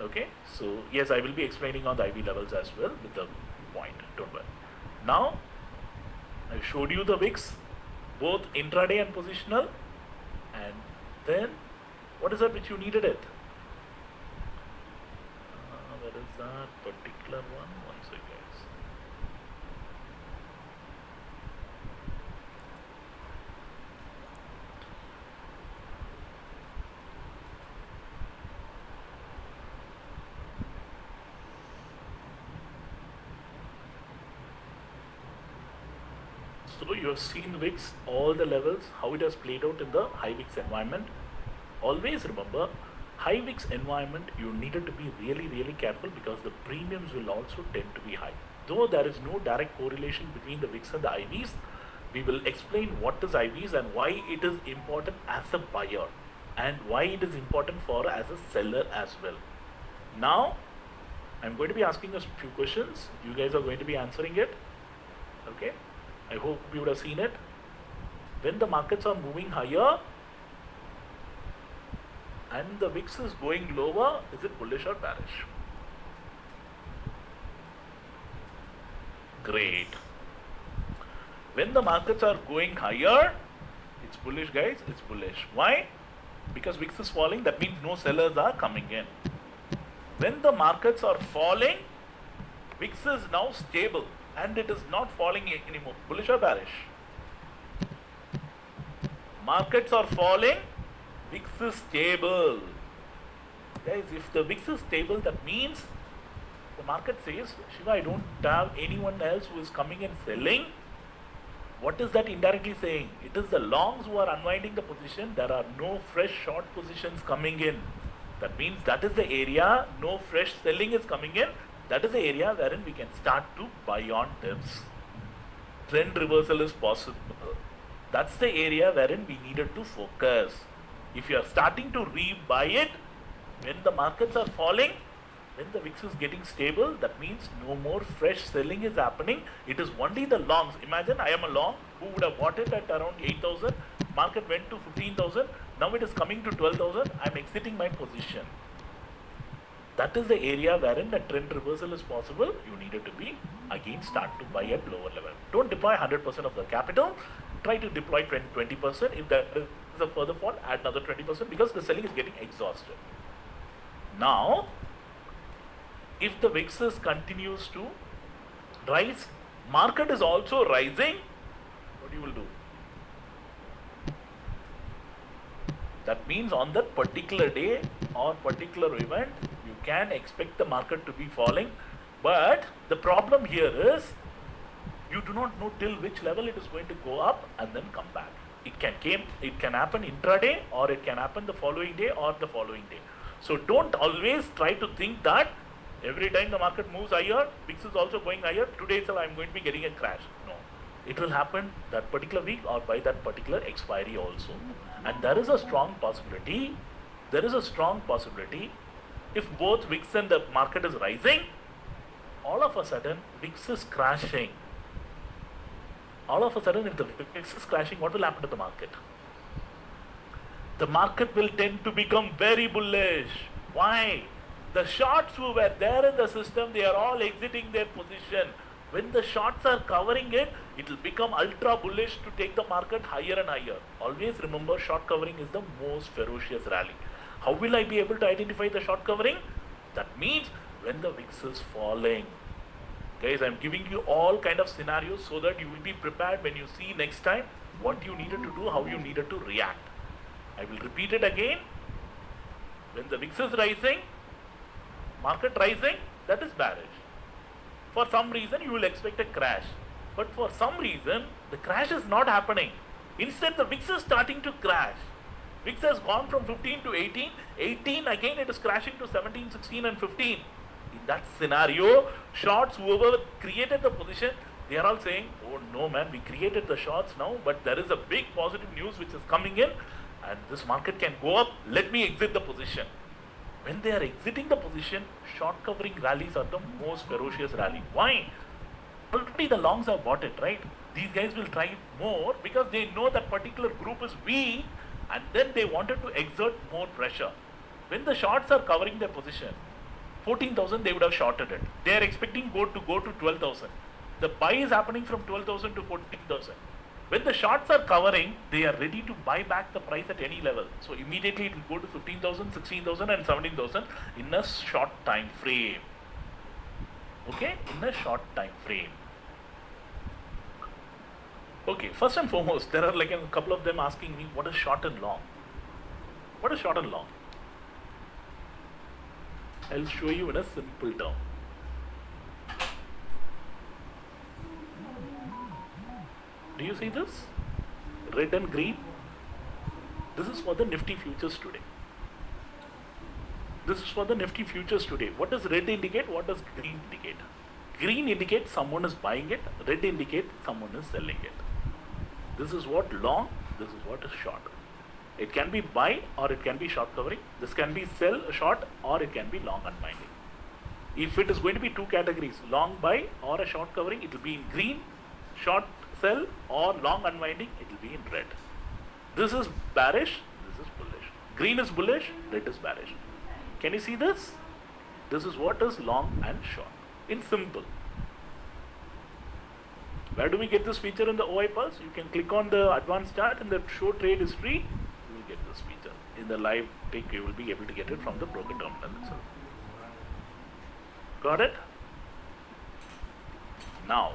Okay, so yes, I will be explaining on the IV levels as well with the point, don't worry. Now, I showed you the wicks, both intraday and positional, and then what is that which you needed it? Where is that particular one? One second, guys. So you have seen wicks, all the levels, how it has played out in the high wicks environment. Always remember, high wicks environment, you needed to be really, really careful because the premiums will also tend to be high. Though there is no direct correlation between the wicks and the IVs, we will explain what is IVs and why it is important as a buyer and why it is important for as a seller as well. Now, I'm going to be asking us a few questions. You guys are going to be answering it. Okay? I hope you would have seen it. When the markets are moving higher and the VIX is going lower, is it bullish or bearish? Great. When the markets are going higher, it's bullish, guys. It's bullish. Why? Because VIX is falling, that means no sellers are coming in. When the markets are falling, VIX is now stable and it is not falling anymore. Bullish or bearish? Markets are falling, VIX is stable. Guys, if the VIX is stable, that means the market says, Shiva, I don't have anyone else who is coming and selling. What is that indirectly saying? It is the longs who are unwinding the position. There are no fresh short positions coming in. That means that is the area, no fresh selling is coming in. That is the area wherein we can start to buy on dips. Trend reversal is possible. That's the area wherein we needed to focus. If you are starting to rebuy it, when the markets are falling, when the VIX is getting stable, that means no more fresh selling is happening. It is only the longs. Imagine I am a long who would have bought it at around 8,000. Market went to 15,000. Now it is coming to 12,000. I am exiting my position. That is the area wherein a trend reversal is possible. You needed to be again start to buy at lower level. Don't deploy 100% of the capital. Try to deploy 20%. If there is a further fall, add another 20% because the selling is getting exhausted. Now, if the VIX continues to rise, market is also rising, what you will do? That means on that particular day or particular event, you can expect the market to be falling. But the problem here is you do not know till which level it is going to go up and then come back. It can happen intraday or it can happen the following day or the following day. So don't always try to think that every time the market moves higher, VIX is also going higher. Today itself I am going to be getting a crash. No. It will happen that particular week or by that particular expiry also. And there is a strong possibility, if both VIX and the market is rising, all of a sudden VIX is crashing. All of a sudden if the VIX is crashing, what will happen to the market? The market will tend to become very bullish. Why? The shorts who were there in the system, they are all exiting their position. When the shorts are covering it, it will become ultra bullish to take the market higher and higher. Always remember, short covering is the most ferocious rally. How will I be able to identify the short covering? That means when the VIX is falling. Guys, I'm giving you all kind of scenarios so that you will be prepared when you see next time what you needed to do, how you needed to react. I will repeat it again. When the VIX is rising, market rising, that is bearish. For some reason, you will expect a crash. But for some reason, the crash is not happening. Instead, the VIX is starting to crash. VIX has gone from 15 to 18. 18, again, it is crashing to 17, 16, and 15. In that scenario, shorts, whoever created the position, they are all saying, oh no man, we created the shorts now, but there is a big positive news which is coming in, and this market can go up. Let me exit the position. When they are exiting the position, short covering rallies are the most ferocious rally. Why? Already the longs have bought it, right? These guys will try more because they know that particular group is weak and then they wanted to exert more pressure. When the shorts are covering their position, 14,000 they would have shorted it. They are expecting gold to go to 12,000. The buy is happening from 12,000 to 14,000. When the shorts are covering, they are ready to buy back the price at any level. So immediately it will go to 15,000, 16,000 and 17,000 in a short time frame. Okay, in a short time frame. Okay, first and foremost, there are like a couple of them asking me, what is short and long? What is short and long? I'll show you in a simple term. Do you see this? Red and green. This is for the Nifty futures today. This is for the Nifty futures today. What does red indicate? What does green indicate? Green indicates someone is buying it. Red indicates someone is selling it. This is what long, this is what is short. It can be buy or it can be short covering. This can be sell short or it can be long unwinding. If it is going to be two categories, long buy or a short covering, it will be in green, short sell or long unwinding, it will be in red. This is bearish, this is bullish. Green is bullish, red is bearish. Can you see this? This is what is long and short in simple. Where do we get this feature in the OI Pulse? You can click on the advanced chart in the show trade history. You will get this feature. In the live pick, you will be able to get it from the broker terminal itself. Got it? Now,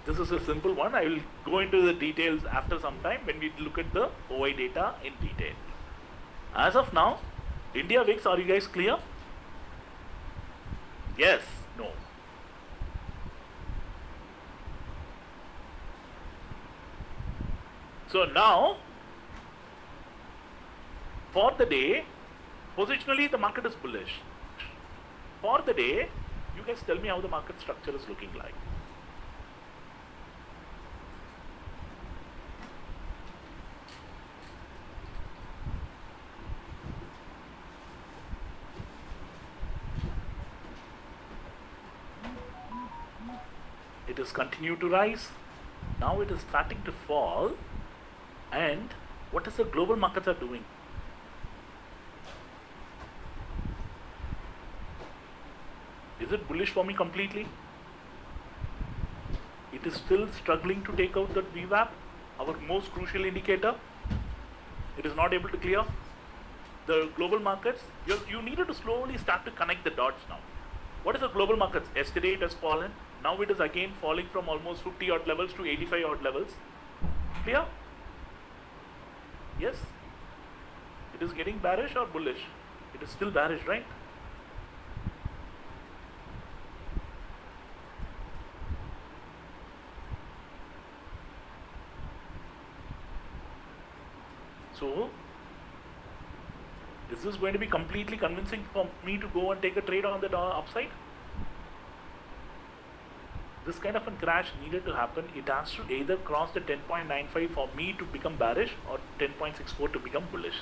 this is a simple one. I will go into the details after some time when we look at the OI data in detail. As of now, India VIX, are you guys clear? Yes, no. So now, for the day, positionally the market is bullish. For the day, you guys tell me how the market structure is looking like. It is continued to rise. Now it is starting to fall. And what is the global markets are doing? Is it bullish for me completely? It is still struggling to take out that VWAP, our most crucial indicator. It is not able to clear. The global markets, you needed to slowly start to connect the dots now. What is the global markets? Yesterday it has fallen. Now it is again falling from almost 50 odd levels to 85 odd levels. Clear? Yes? It is getting bearish or bullish? It is still bearish, right? So, is this going to be completely convincing for me to go and take a trade on the upside? This kind of a crash needed to happen. It has to either cross the 10.95 for me to become bearish or 10.64 to become bullish.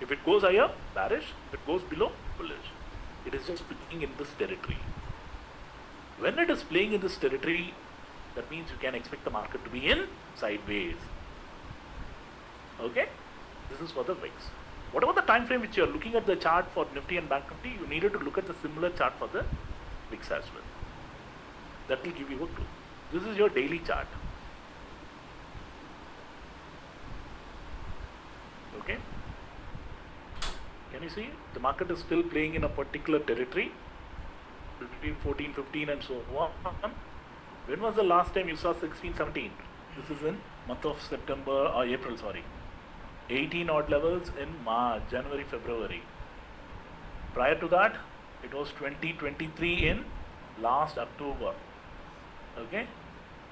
If it goes higher, bearish. If it goes below, bullish. It is just playing in this territory. When it is playing in this territory, that means you can expect the market to be in sideways. Okay? This is for the VIX. Whatever the time frame which you are looking at the chart for Nifty and Bank Nifty, you needed to look at the similar chart for the VIX as well. That will give you a clue. This is your daily chart. Okay? Can you see? The market is still playing in a particular territory between 14, 15 and so on. When was the last time you saw 16, 17? This is in month of September or April, sorry. 18 odd levels in March, January, February. Prior to that, it was 20, 23 in last October. Okay?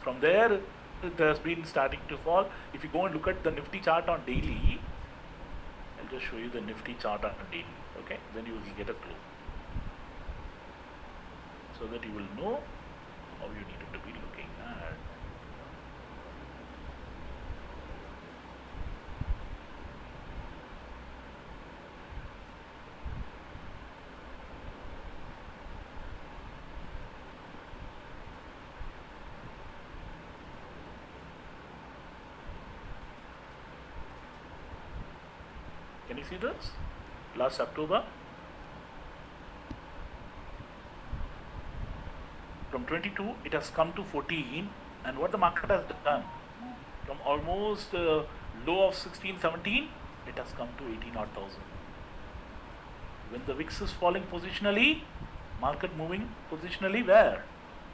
From there, it has been starting to fall. If you go and look at the Nifty chart on daily, I'll just show you the Nifty chart on daily. Okay? Then you will get a clue. So that you will know how you need to be looking at. Can you see this? Last October. From 22, it has come to 14, and what the market has done, from almost low of 16, 17, it has come to 18 odd thousand. When the VIX is falling positionally, market moving positionally where?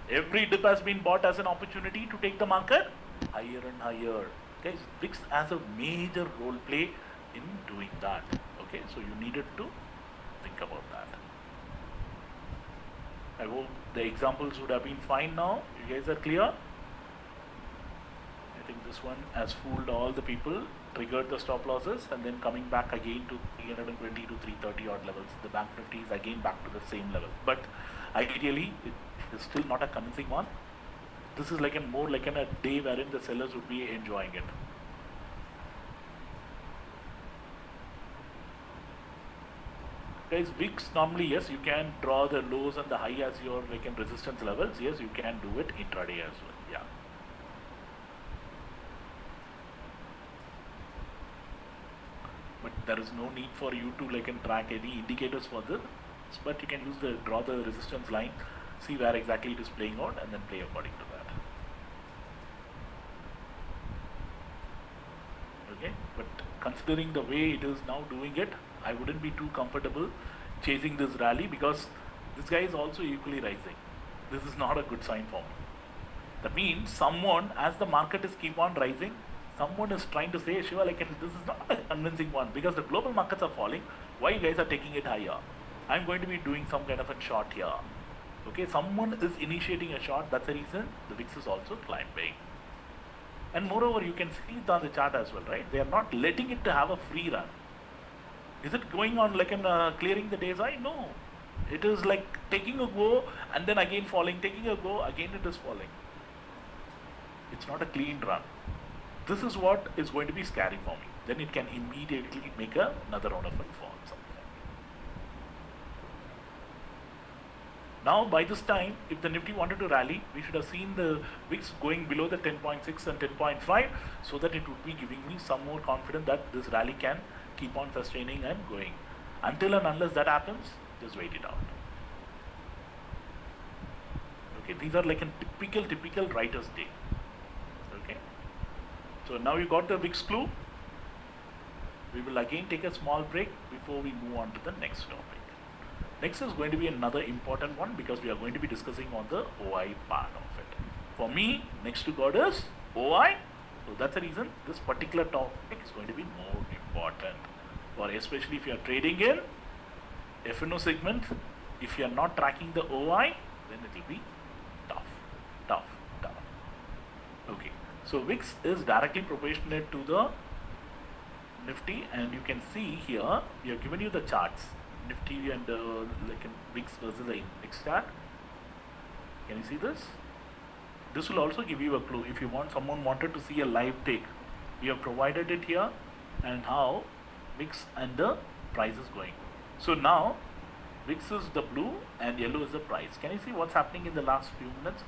Every dip has been bought as an opportunity to take the market higher and higher. Guys, VIX has a major role play in doing that. Okay, so you needed to think about that. I hope the examples would have been fine now. You guys are clear? I think this one has fooled all the people, triggered the stop losses, and then coming back again to 320 to 330 odd levels. The bank nifty is again back to the same level. But ideally, it is still not a convincing one. This is like more like a day wherein the sellers would be enjoying it. Guys, VIX normally, yes, you can draw the lows and the high as your resistance levels. Yes, you can do it intraday as well. Yeah. But there is no need for you to track any indicators for this. But you can use draw the resistance line, see where exactly it is playing out, and then play according to that. Okay, but considering the way it is now doing it, I wouldn't be too comfortable chasing this rally because this guy is also equally rising. This is not a good sign for me. That means someone, as the market is keep on rising, someone is trying to say, Shiva, this is not a convincing one because the global markets are falling. Why you guys are taking it higher? I'm going to be doing some kind of a short here. Okay, someone is initiating a short. That's the reason the VIX is also climbing. And moreover, you can see it on the chart as well, right? They are not letting it to have a free run. Is it going on clearing the day's high? No. It is like taking a go and then again falling, taking a go, again it is falling. It's not a clean run. This is what is going to be scary for me. Then it can immediately make another round of a fall. Now, by this time, if the Nifty wanted to rally, we should have seen the VIX going below the 10.6 and 10.5 so that it would be giving me some more confidence that this rally can keep on sustaining and going. Until and unless that happens, just wait it out. Okay, these are like a typical writer's day. Okay, so now you got the VIX clue. We will again take a small break before we move on to the next topic. Next is going to be another important one because we are going to be discussing on the OI part of it. For me, next to God is OI. So that's the reason this particular topic is going to be more important. For especially if you are trading in F&O segment, if you are not tracking the OI, then it will be tough. Okay, so VIX is directly proportionate to the Nifty, and you can see here we have given you the charts. Nifty and VIX versus the index chart. Can you see this? This will also give you a clue if you want. Someone wanted to see a live take. We have provided it here and how VIX and the price is going. So now VIX is the blue and yellow is the price. Can you see what's happening in the last few minutes?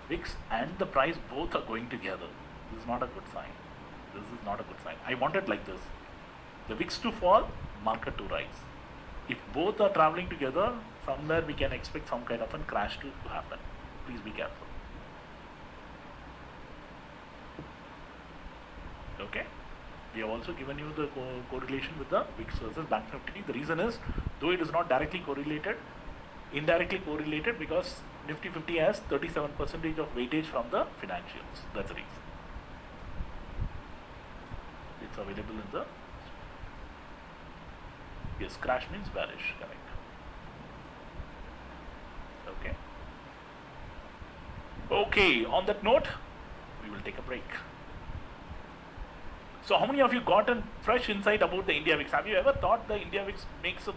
VIX and the price both are going together. This is not a good sign. This is not a good sign. I want it like this. The VIX to fall, market to rise. If both are traveling together, somewhere we can expect some kind of a crash to happen. Please be careful. Okay. We have also given you the correlation with the VIX versus Bank Nifty. The reason is, though it is not directly correlated, indirectly correlated because Nifty 50 has 37% of weightage from the financials. That's the reason. It's available in the... Yes, crash means bearish, correct. Okay. Okay, on that note, we will take a break. So how many of you got a fresh insight about the India VIX? Have you ever thought the India VIX makes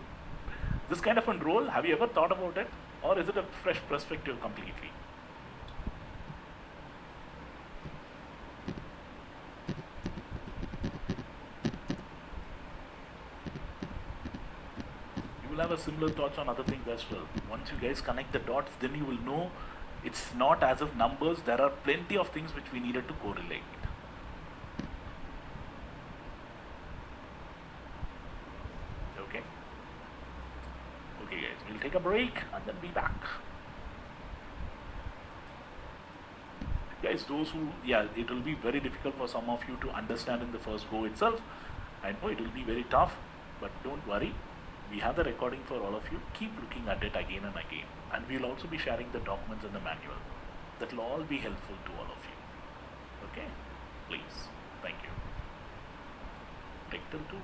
this kind of a role? Have you ever thought about it? Or is it a fresh perspective completely? Have a similar thoughts on other things as well. Once you guys connect the dots, then you will know it's not as of numbers. There are plenty of things which we needed to correlate. Okay. Okay guys, we'll take a break and then be back. Guys, those who, yeah, it will be very difficult for some of you to understand in the first go itself. I know it will be very tough, but don't worry. We have the recording for all of you. Keep looking at it again and again. And we'll also be sharing the documents and the manual. That will all be helpful to all of you. Okay? Please. Thank you. Take till 2.